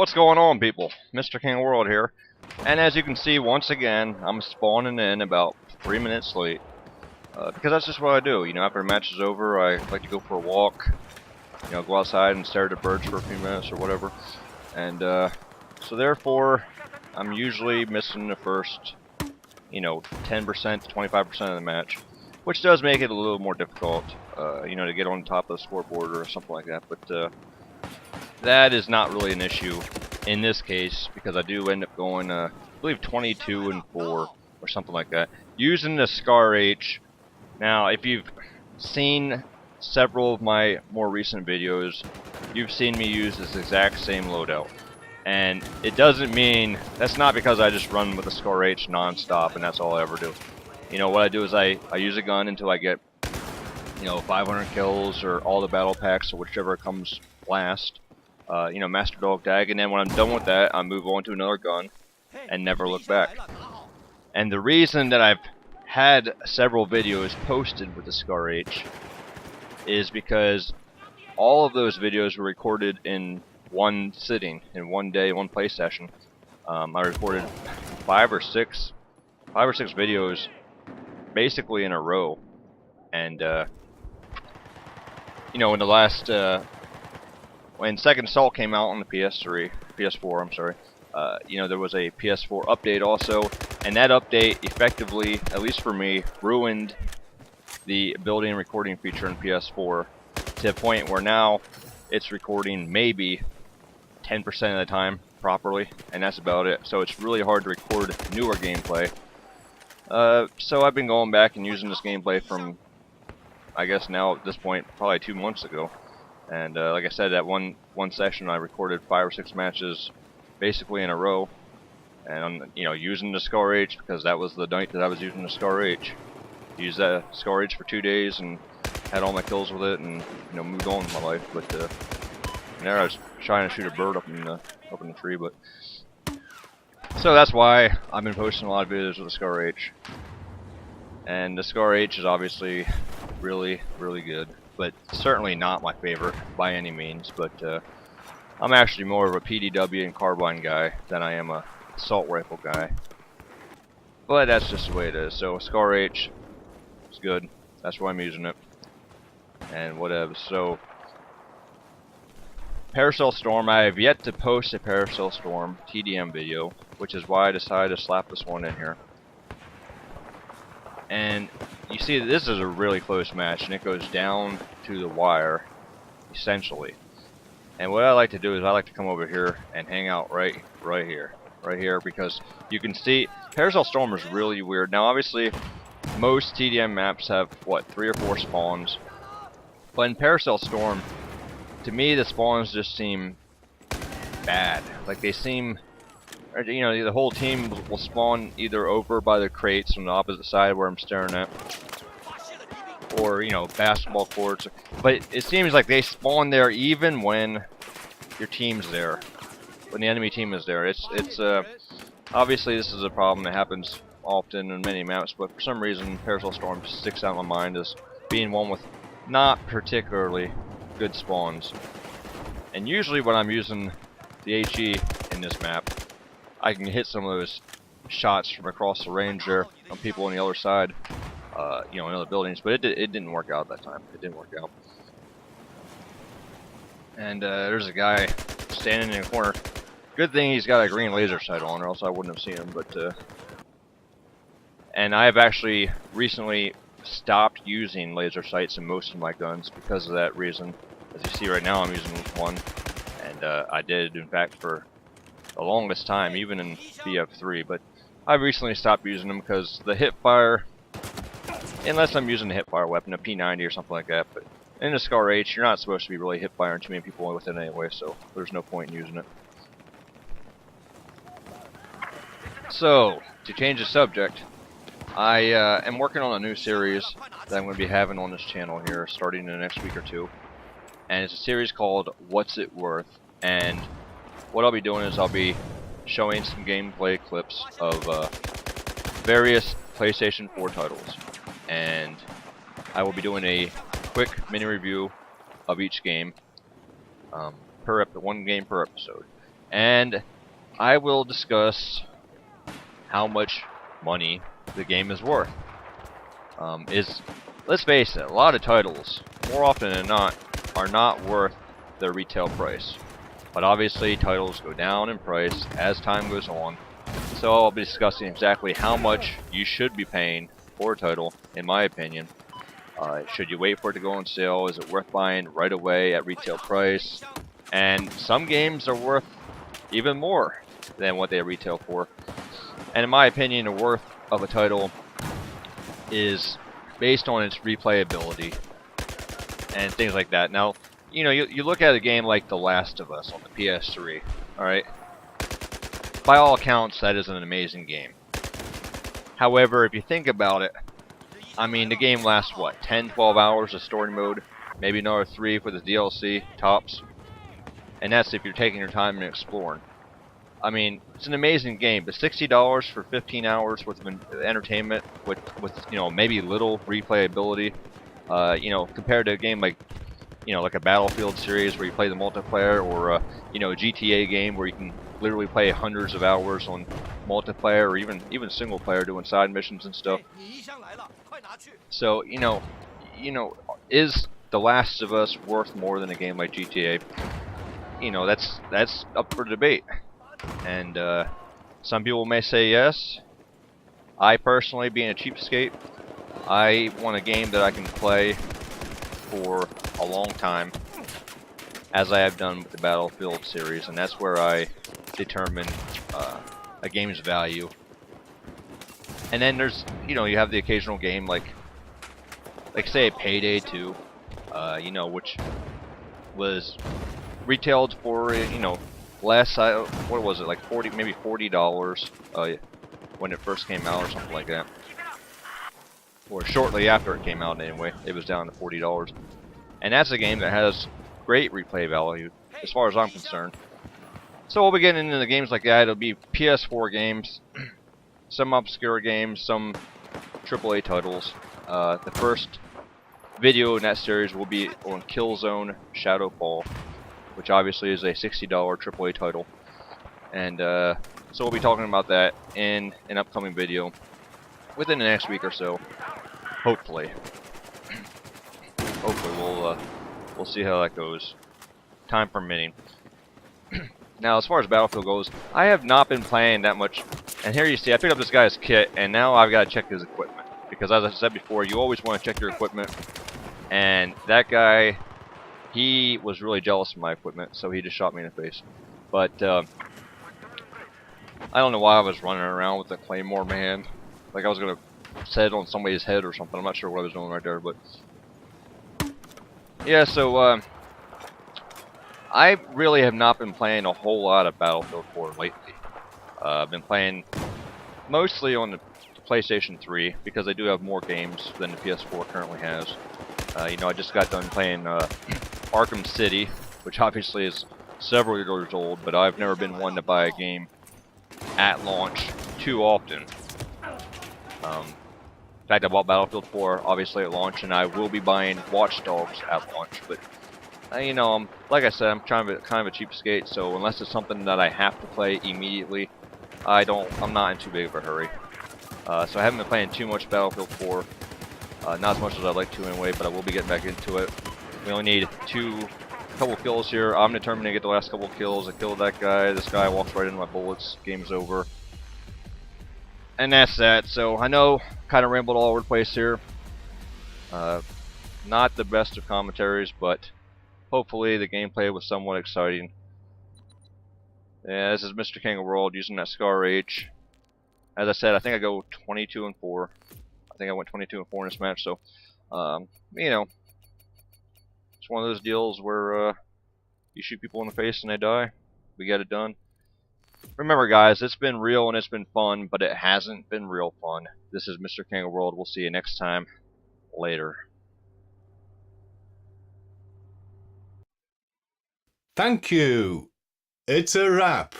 What's going on, people? Mr. King World here, and as you can see, once again, I'm spawning in about 3 minutes late, because that's just what I do. You know, after a match is over, I like to go for a walk, you know, go outside and stare at the birds for a few minutes or whatever, and so therefore, I'm usually missing the first, 10% to 25% of the match, which does make it a little more difficult, to get on top of the scoreboard or something like that, but that is not really an issue in this case, because I do end up going, I believe 22-4 or something like that, using the ScarH. Now, if you've seen several of my more recent videos, you've seen me use this exact same loadout. And it doesn't mean, that's not because I just run with the ScarH non-stop and that's all I ever do. You know, what I do is I use a gun until I get, 500 kills or all the battle packs or whichever comes last. Master Dog Tag, and then when I'm done with that, I move on to another gun and never look back. And the reason that I've had several videos posted with the ScarH is because all of those videos were recorded in one sitting, in one day, one play session. I recorded five or six videos basically in a row, and in the last when Second Assault came out on the PS4, I'm sorry, there was a PS4 update also, and that update effectively, at least for me, ruined the building and recording feature in PS4 to the point where now it's recording maybe 10% of the time properly, and that's about it. So it's really hard to record newer gameplay. So I've been going back and using this gameplay from, I guess now at this point, probably 2 months ago. And like I said, that one session I recorded 5 or 6 matches basically in a row, and I'm using the ScarH because that was the night that I was using the ScarH. Used that ScarH for 2 days and had all my kills with it, and moved on with my life. But there I was trying to shoot a bird up in the tree. But so that's why I've been posting a lot of videos with the ScarH. And the ScarH is obviously really, really good, but certainly not my favorite by any means. But I'm actually more of a PDW and carbine guy than I am a assault rifle guy. But that's just the way it is. So ScarH is good. That's why I'm using it. And whatever. So Paracel Storm, I have yet to post a Paracel Storm TDM video, which is why I decided to slap this one in here. And you see, this is a really close match, and it goes down to the wire, essentially. And what I like to do is I like to come over here and hang out right here, because you can see Paracel Storm is really weird. Now, obviously, most TDM maps have what, 3 or 4 spawns, but in Paracel Storm, to me, the spawns just seem bad. Like they seem, the whole team will spawn either over by the crates on the opposite side where I'm staring at, or basketball courts. But it seems like they spawn there even when your team's there, when the enemy team is there. It's obviously this is a problem that happens often in many maps, but for some reason Paracel Storm sticks out in my mind as being one with not particularly good spawns. And usually when I'm using the HE in this map, I can hit some of those shots from across the range there on people on the other side, in other buildings, but it didn't work out that time. It didn't work out. And there's a guy standing in the corner. Good thing he's got a green laser sight on, or else I wouldn't have seen him. But and I have actually recently stopped using laser sights in most of my guns because of that reason. As you see right now, I'm using one, and I did, in fact, for the longest time, even in BF4, but I recently stopped using them because the hip fire, unless I'm using a hip fire weapon, a P90 or something like that, but in the ScarH, you're not supposed to be really hip firing too many people with it anyway, so there's no point in using it. So, to change the subject, I am working on a new series that I'm going to be having on this channel here starting in the next week or two, and it's a series called What's It Worth, and what I'll be doing is I'll be showing some gameplay clips of various PlayStation 4 titles, and I will be doing a quick mini review of each game, one game per episode. and I will discuss how much money the game is worth. Let's face it, a lot of titles, more often than not, are not worth their retail price. But obviously, titles go down in price as time goes on. So I'll be discussing exactly how much you should be paying for a title, in my opinion. Should you wait for it to go on sale? Is it worth buying right away at retail price? And some games are worth even more than what they retail for. And in my opinion, the worth of a title is based on its replayability and things like that. Now, you know, you look at a game like The Last of Us on the PS3, alright? By all accounts, that is an amazing game. However, if you think about it, I mean, the game lasts, what, 10, 12 hours of story mode? Maybe another 3 for the DLC, tops. And that's if you're taking your time and exploring. I mean, it's an amazing game, but $60 for 15 hours worth of entertainment with you know, maybe little replayability, you know, compared to a game like, you know, like a Battlefield series where you play the multiplayer, or you know, a GTA game where you can literally play hundreds of hours on multiplayer, or even single player doing side missions and stuff. So, you know, is The Last of Us worth more than a game like GTA? You know, that's up for debate. And some people may say yes. I personally, being a cheapskate, I want a game that I can play for a long time, as I have done with the Battlefield series, and that's where I determine a game's value. And then there's, you know, you have the occasional game like say Payday 2, you know, which was retailed for, you know, less, what was it, like maybe $40 when it first came out, or something like that. Or shortly after it came out anyway, it was down to $40. And that's a game that has great replay value, as far as I'm concerned. So we'll be getting into the games like that. It'll be PS4 games, some obscure games, some AAA titles. The first video in that series will be on Killzone Shadowfall, which obviously is a $60 AAA title. And so we'll be talking about that in an upcoming video within the next week or so. Hopefully. Hopefully we'll see how that goes. Time permitting. Now, as far as Battlefield goes, I have not been playing that much. And here you see, I picked up this guy's kit, and now I've got to check his equipment. Because as I said before, you always want to check your equipment. And that guy, he was really jealous of my equipment, so he just shot me in the face. But I don't know why I was running around with the Claymore, man. Like I was going to set it on somebody's head or something. I'm not sure what I was doing right there, but yeah, so I really have not been playing a whole lot of Battlefield 4 lately. I've been playing mostly on the PlayStation 3 because they do have more games than the PS4 currently has. You know, I just got done playing Arkham City, which obviously is several years old, but I've never been one to buy a game at launch too often. In fact, I bought Battlefield 4 obviously at launch, and I will be buying Watch Dogs at launch. But you know, like I said, I'm kind of a cheapskate, so unless it's something that I have to play immediately, I'm not in too big of a hurry. So I haven't been playing too much Battlefield 4, not as much as I'd like to anyway, but I will be getting back into it. We only need couple kills here. I'm determined to get the last couple kills. I killed that guy. This guy walks right into my bullets. Game's over. And that's that. So I know, kind of rambled all over the place here. Not the best of commentaries, but hopefully the gameplay was somewhat exciting. Yeah, this is Mr. King of World using that ScarH. As I said, I think I go 22-4. I think I went 22-4 in this match. So, you know, it's one of those deals where you shoot people in the face and they die. We got it done. Remember, guys, it's been real and it's been fun, but it hasn't been real fun. This is Mr. King of World. We'll see you next time. Later. Thank you. It's a wrap.